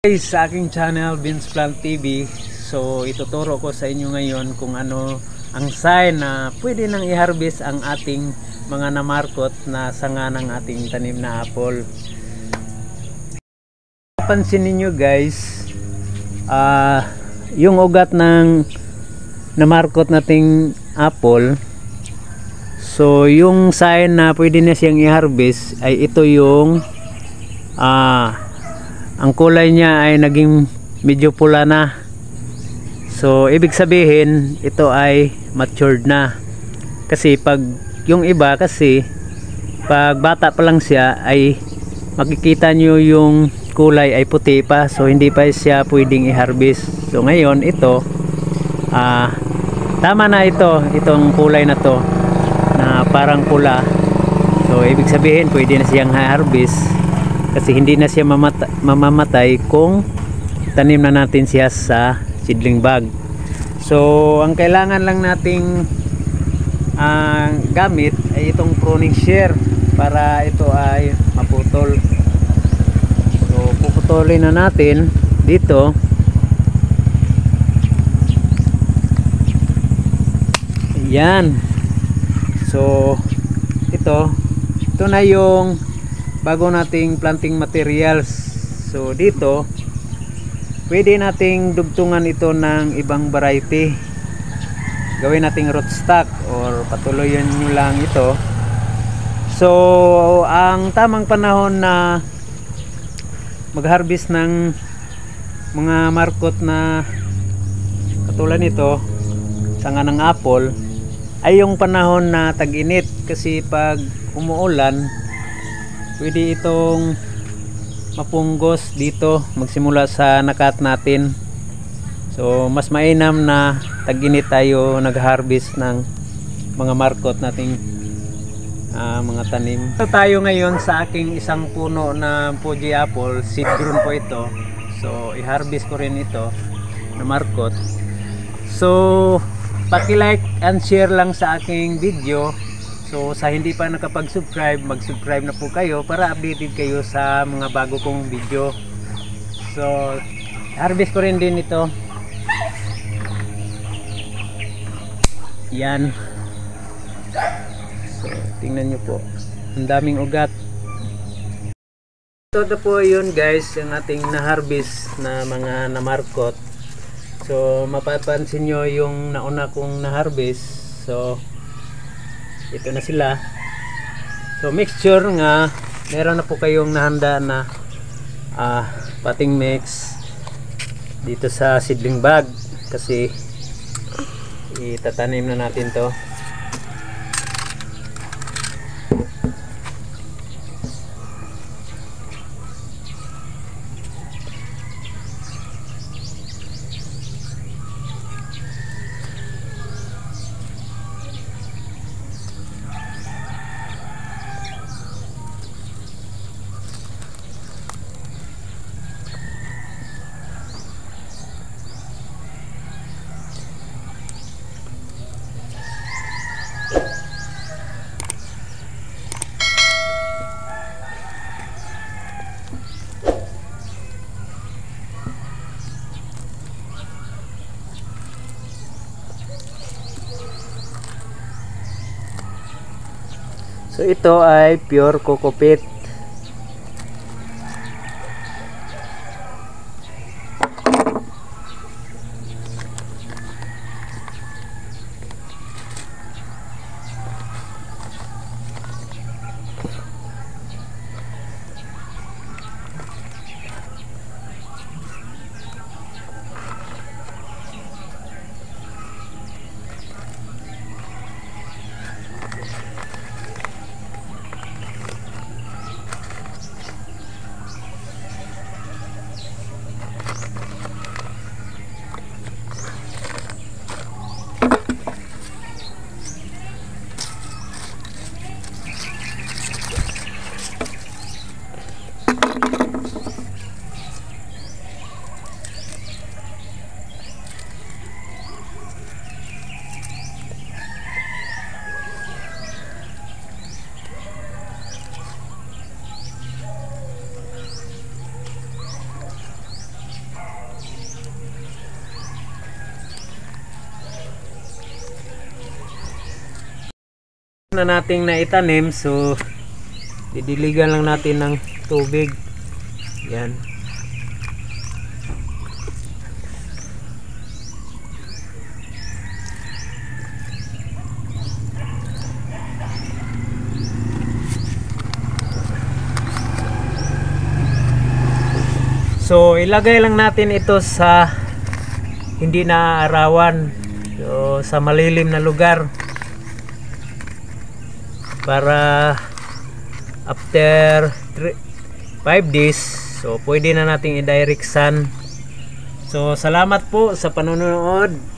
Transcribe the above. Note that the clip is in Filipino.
Guys, sa aking channel Vince Plant TV. So ituturo ko sa inyo ngayon kung ano ang sign na pwede nang i-harvest ang ating mga namarkot na sanga ng ating tanim na apple. Pansin niyo guys, yung ugat ng namarkot nating apple. So yung sign na pwede na siyang i-harvest ay ito yung ang kulay niya ay naging medyo pula na. So ibig sabihin ito ay matured na. Kasi pag yung iba kasi pag bata pa lang siya ay makikita nyo yung kulay ay puti pa. So hindi pa siya pwedeng i-harvest. So ngayon ito tama na itong kulay na to na parang pula. So ibig sabihin pwede na siyang i-harvest. Kasi hindi na siya mamamatay kung tanim na natin siya sa seedling bag. So ang kailangan lang nating gamit ay itong pruning shear para ito ay maputol. So puputulin na natin dito. Yan. So ito na yung bago nating planting materials. So dito pwede nating dugtungan ito ng ibang variety. Gawin nating rootstock or patuloyan nyo lang ito. So ang tamang panahon na mag-harvest ng mga markot na katulad nito, sanga ng apple, ay yung panahon na tag-init. Kasi pag umuulan pwede itong mapunggos dito magsimula sa nakat natin. So mas mainam na tag-init tayo nag-harvest ng mga markot nating mga tanim. Ito tayo ngayon sa aking isang puno na Fuji apple, seed grown po ito. So i-harvest ko rin ito na markot. So paki-like and share lang sa aking video. So sa hindi pa nakapag-subscribe, mag-subscribe na po kayo para updated kayo sa mga bago kong video. So harvest ko rin din ito. Yan. So tingnan nyo po, ang daming ugat. Ito na po yun guys, yung ating na-harvest na mga namarkot. So mapapansin nyo yung nauna kong na-harvest. So ito na sila. So make sure nga meron na po kayong nahanda na potting mix dito sa seedling bag, kasi itatanim na natin to. So ito ay pure coco peat. na nating naitanim, so didiligan lang natin ng tubig. Yan. So ilagay lang natin ito sa hindi naaarawan, so sa malilim na lugar, para after 5 days so pwede na nating i-direct sun. So salamat po sa panonood.